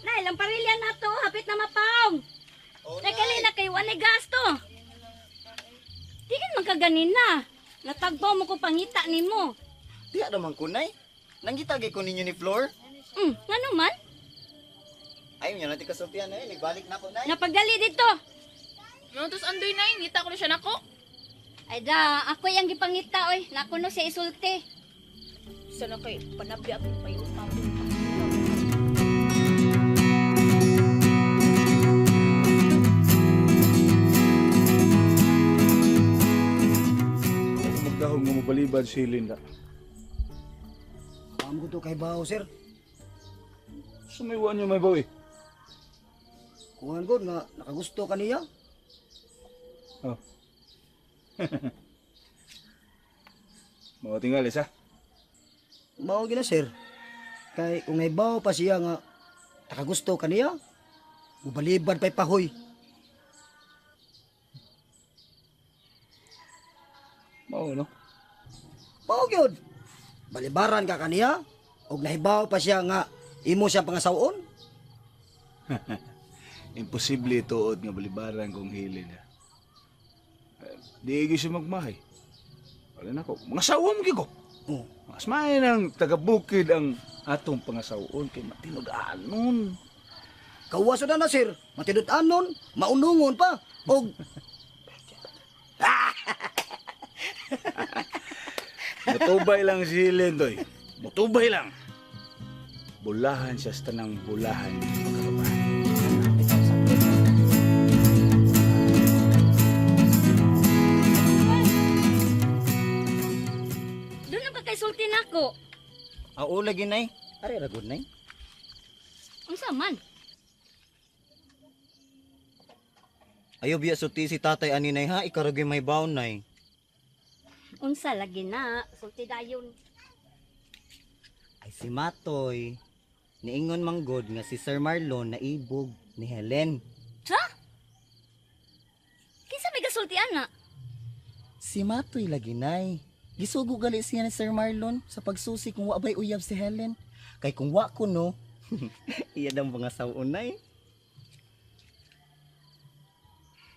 Nay, lamparilya na to. Hapit na mapaong. Oh, Tekali na kay wala gasto. Di ka magkaganin na. Natagbaw mo ko pangita ni mo. Di naman kunay. Nanggitagay ko ninyo ni Flor. Nga naman. Ayaw niya natin kasultihan na nagbalik na ako, Nay. Napagali dito. No, tapos andoy na yun. Ngita ko na siya nako. Ay da, ako yung gipangita oy. Nakuno siya isulti. Sana kay panabi at payutang. Magdahog mo mabalibad si Linda. Amo ko to kay Bao, sir. Sumiwan niyo may bawi. Kuhan ko nga nakagusto ka niya. Oh. Mga tingalis ha. Mao gina, sir. Kay kung may Bao pa siya nga nakagusto ka niya, mubalibad pa'y pahoy. Mao no. Mao gyud. Balibaran ka kaniya og nahibaw pa siya nga imo siya pangasawon. Imposible tuod nga balibaran kung hilin ha. Di igi siya magmahay. Wala na ko. Mga sawom gi ko. Oh. Mas may nang taga-bukid ang atong pangasawon kay matinud-anon. Kawaso na sir. Matidot-anon, maunungon pa og Mutubay lang si Hilin, Doy. Mutubay lang. Bulahan siya sa tanang bulahan ng pagkababae. Doon na pagkaisulti na ako. Oo, lagi, Nay. Ari, ragod, Nay. Ang saman. Ayaw biya sulti si tatay ani, Nay, ha? Ikaragay may baon, Nay. Unsa lagi na. Sulti dayon. Ay, si Matoy. Niingon manggod nga si Sir Marlon na ibog ni Helen. Ha? Kinsa may gasulti ana? Si Matoy lagi, Nay. Gisugo gali siya ni Sir Marlon sa pagsusi kung wabay uyab si Helen. Kay kung wa ko, no, iya daw mga sawon, Nay.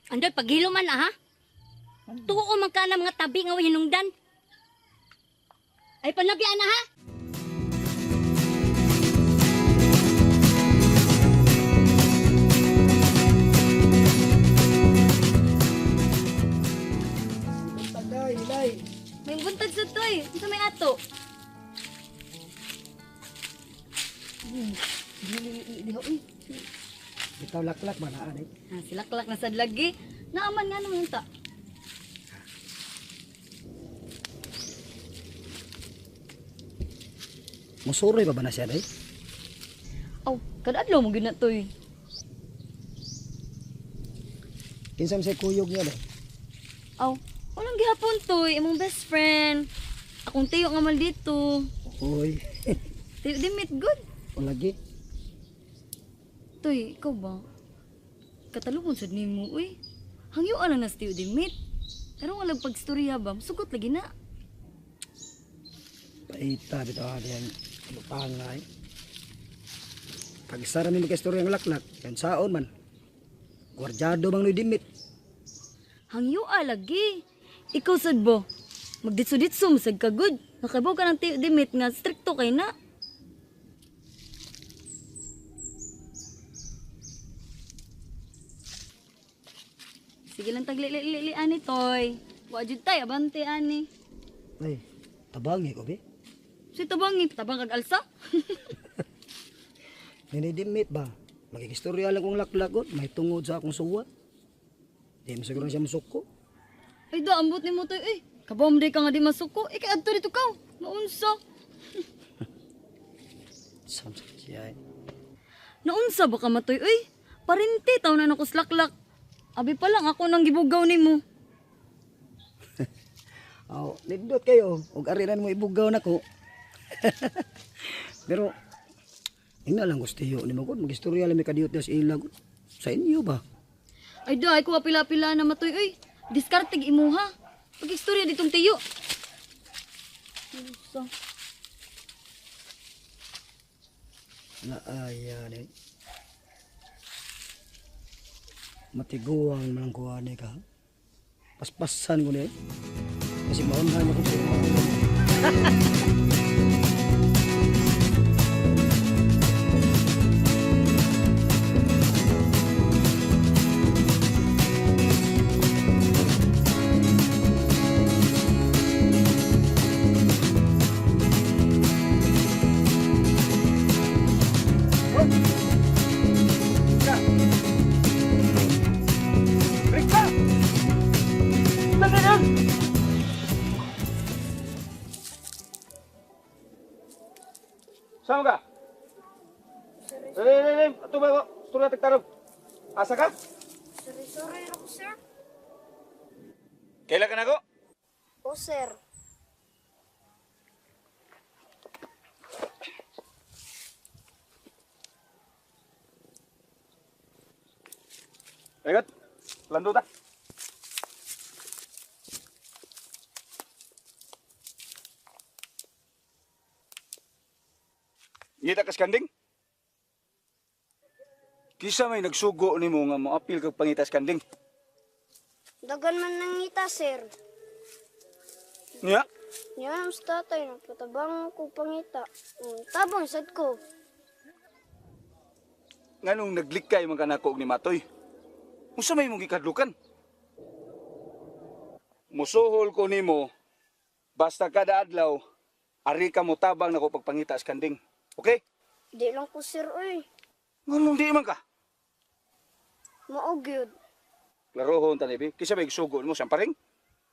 Andoy, paghilo man ha? Tuo man ka na mga tabi nga hinungdan. Ay, panabiyaan na ha? tagay, hilay. May buntag sa to eh. Ito may ato. Ikaw laklak ba na ani? Silaklak na sad lagi. Naaman nga naman ta. Musuroy ba na siya day? Aw, kadadlaw mo gina to eh. Kinsa sa kuyog niya day? Aw, walang gihapon to eh. Imong best friend. Akong tiyo nga mal dito. Uy, Tiyo di meet good. o lagi. Toy, ikaw ba? Katalubon sad nimo uy. Hangyo ala na tiyo di meet. Pero wala pagstorya ba? Sugot lagi na. Paita bitaw diyan lupangay. Pag sara mi makastorya ang laklak, kan saon man. Gwardyado bang noy dimit. Hangyo lagi. Ikaw sad bo. Magditso-ditso masag ka good. Nakabaw ka ng tiyo di meet nga stricto kay na. Sige lang tagli-li-li ani toy. Wa jud tay abante ani. Ay, tabangi ko be. Si tabangi, tabang kag alsa. Dinidimit ba? Magkikistorya lang kong laklakot, may tungod sa akong suwat. Di mo siguro siya masuko. Ay da ambot nimo toy eh. Kabom day ka nga di masuko. Ikay adto dito kaw. Naunsa? Samsak siya. Naunsa ba ka matoy uy? Parinti taw na nako slaklak. Abi pa lang ako nang gibugaw nimo. Aw, nindot kayo. Ug ariran mo ibugaw nako. Pero ina lang gusto yo ni magod magistorya lang mi kadiyot sa ilag. Sa inyo ba? Ay da ay ko pila-pila na matoy uy. Diskartig imuha. Pag-istorya ditong tiyo. Naunsa? Na ayan eh. matiguang man ang kuha ni ka. Paspasan ko ni. Kasi maunhan ako sa Sama ka? Ato ba ko? Turun tagtarong. Asa ka? Sorry ako, sir. Kailan ka na ko? O, sir. Ingat. Lando ta. Ngita ka skanding? Kisa may nagsugo ni mo nga moapil kag pangita skanding. Dagan man nang ngita, sir. Nya? Yan, sa tatay, nagpatabang ko pangita. Tabang, sad ko. Nganong naglikay man kanako ni Matoy? Unsa may mong gikadlukan? Musuhol ko nimo basta kada adlaw ari ka mo tabang nako pagpangita skanding. Okay? Di lang ko, sir, oy. Nganong di man ka? Maog yun. Klarohon tanibi. Kisa may gisugo nimo samparing?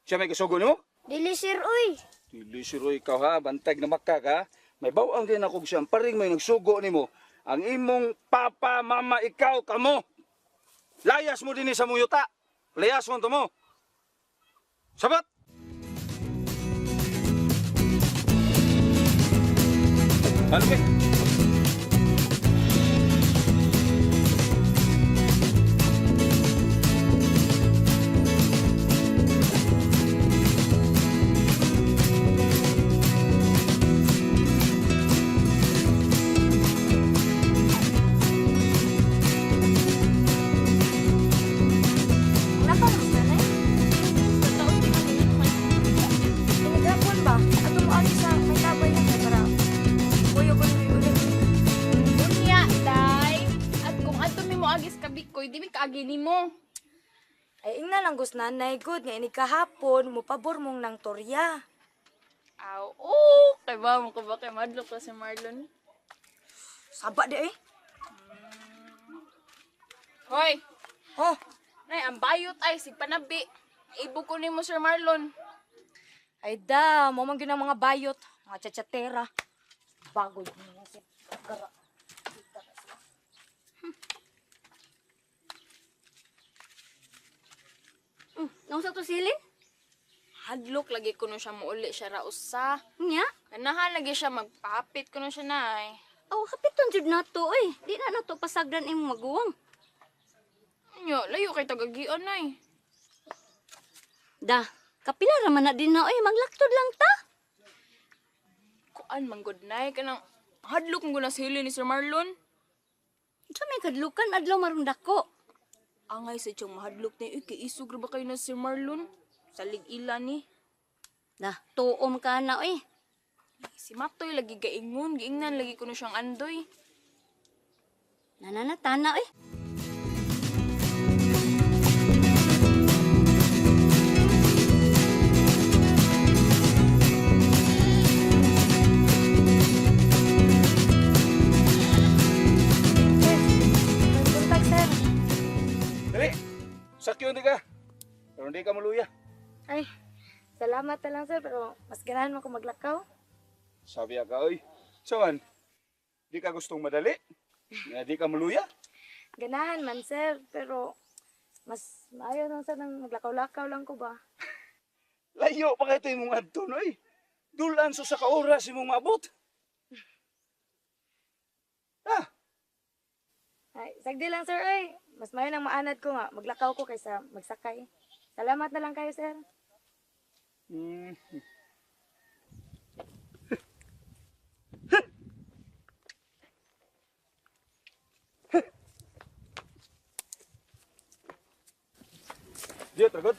Siya may gisugo nimo? Dili, sir, oy. Dili siroy ikaw ha, bantag na maka ka. May bawang din ako samparing may nagsugo nimo. Ang imong papa, mama, ikaw, kamo. Layas mo din sa muyuta. Layas mo to mo. Sabat! Ano ba? Wala pa lang, nanay. Tataon din ako naman. Tinigapon ba? Ato mo ali sa may tabay lang para kuyo ko ni ulit. Unya, day. At kung ato mi mo agis kabikoy, di mi kaagi nimo. Ay, ingna lang gus nanay, good nga ini kahapon, mupabor mong nang torya. Aw, oh, kay ba mo ko ba kay madlok ko si Marlon? Saba di eh. Hoy, Oh, nay ang bayot ay si panabi. Ibo ko nimo Sir Marlon. ay da, mo man gyud ang mga bayot, mga tsatsatera. Bago yun mga si Gara. Nung sa to silin? Hadlok lagi ko no siya muuli siya ra usa. Nya? Ganahan lagi siya magpapit ko no siya nay. Oh, hapiton jud nato oy. Di na nato pasagdan imong maguwang. Nya, layo kay tagagian nay. Da, kapila ra man na din na oy, maglaktod lang ta. Kuan man good nay kanang hadlok mo na sili ni Sir Marlon. Sa may kadlukan adlaw marum dako. Angay sa tiyong mahadlok na kay isog ra ba kayo na Sir Marlon? Salig ila ni. Da, tuom ka na oy. Si Matoy lagi gaingon, giingnan lagi ko na siyang andoy. Nananatana oy. Nagbuntag, sir. Dali! Sakyo di ka. Pero hindi ka maluya. Ay, salamat na lang, sir, pero mas ganahan mo ko maglakaw. Sabi ka, oy. Saan? Di ka gustong madali? Nga di ka maluya? Ganahan man, sir, pero mas maayo lang, sir, nang maglakaw-lakaw lang ko ba? Layo pa kayo tayo mong adto, oy. Dulan so sa kaoras imong maabot. Ah, Ay, sagdi lang, sir, ay. Mas maayo nang maanad ko nga, maglakaw ko kaysa magsakay. Salamat na lang kayo, sir. Hmm. Diyo, tragod.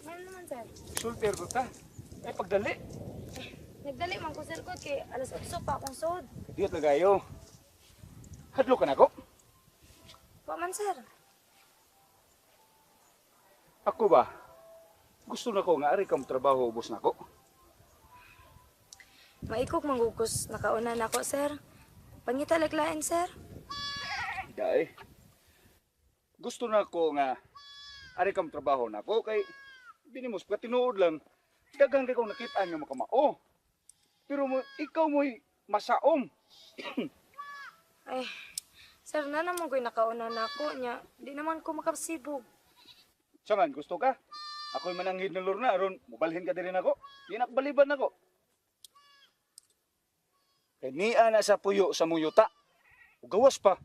Ano naman, sir? Sulter ko ta. Ay, pagdali. Nagdali man ko, sir, ko kay alas 8 pa akong sod. Diyo, tagayo. Hadlo ka na ko? Wa man, sir. Ako ba? Gusto na ko nga, ari kam trabaho, ubos na ko. Maikok manggugos nakauna na ako, sir. Pangitalaglain, sir. Dai. Gusto na ko nga, ari kam trabaho na ko, kay binimos pa tinuod lang. Dagang kay kong nakita nga makamao. Pero mo, ikaw mo'y masaom. Ay, sir, na naman ko'y nakauna na ako niya. Di naman ko makasibog. Saman, gusto ka? Ako'y mananghid ng lorna, aron, mubalhin ka din ako. Inakbaliban ako. Kay niya na sa puyo sa muyuta. Gawas pa.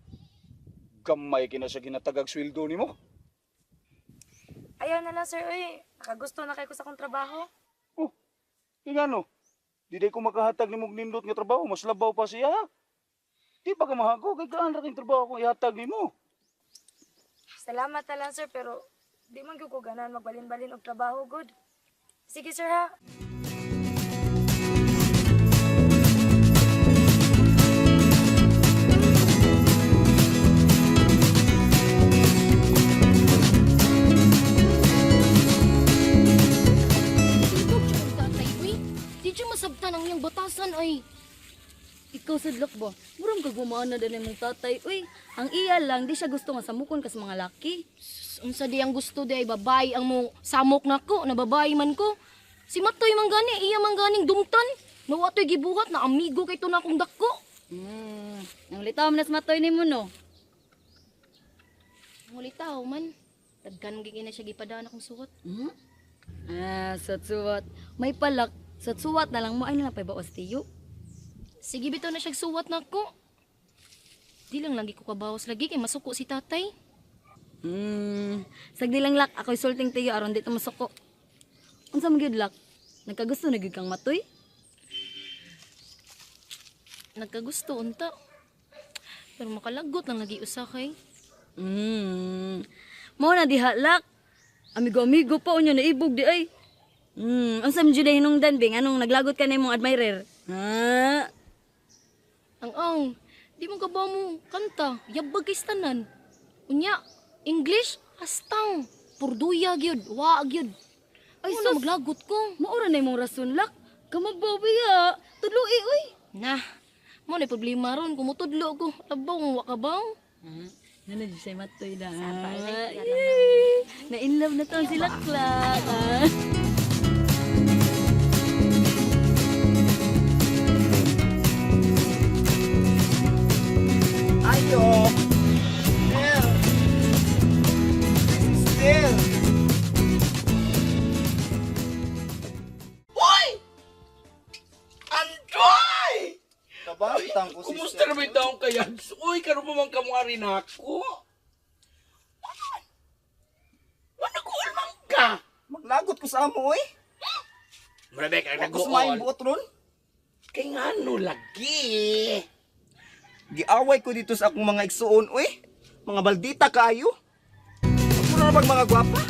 Gamay kina sa ginatagag sweldo ni mo. Ayaw na lang, sir. Uy, nakagusto na kayo ko sa akong trabaho. Oh, ingano? Di day ko makahatag ni mong nindot nga trabaho, mas labaw pa siya. Di pa ka mahago, kay kaan raking trabaho kung ihatag ni mo. Salamat na lang, sir, pero di man ko ganan magbalin-balin og trabaho, good. Sige, sir, ha? Ikaw, tsaka tatay, uy. Di dyan masabtan ang iyong batasan, ay. Ikaw sadlok ba? Murang kagumana na din mong tatay. Uy, ang iya lang, di siya gusto nga samukon ka sa mga laki. Unsa di ang gusto di ay babae ang mo samok nako, na babae man ko. Si Matoy man gani, iya man ganing dumtan. Nawatoy gibuhat na amigo kay na akong dako. Ang litaw man sa matoy ni mo, no? Mulitaw man. Daghan gigi na siya gipadaan akong suot. Suwat. May palak. Suwat na lang mo. Ay na lang pa ibawas tiyo. Sige bitaw na siya suwat nako. Di lang lagi ko kabawas lagi kay masuko si tatay. Sagdi lang lak. Ako'y sulting tiyo aron dito masuko. Unsa mo gyud lak? Nagkagusto na gyud kang matoy? Nagkagusto unta. Pero makalagot lang lagi usa kay. Mao na diha lak. Amigo-amigo pa unya naibog di ay. Unsa mo gyud hinungdan bing anong naglagot ka na imong admirer? Ha? Ang di mo kabaw mo kanta, yabag kay tanan. Unya, English, astang, purduya gyud, wa gyud. Ay, sus. maglagot ko. Maura na imong rason lak. Kamababiya. Tudloi uy. Nah, mo na problema ron, kumutudlo ko. Labaw, wa kabaw. Nana di siya matoy na. Na-in-love na to si Laklak. Ayo! Still! Andoy! Kabantang ko Kumusta naman daw kaya? Uy, karon pa man kamo ari nako. Ano ko almang ka? Maglagot ko sa amo, eh. Marabek ang Ako sumayin nag-uon. buot ron. Kay ngano lagi? Giaway ko dito sa akong mga igsuon, uy. Mga baldita kaayo. Ako na bang mga gwapa?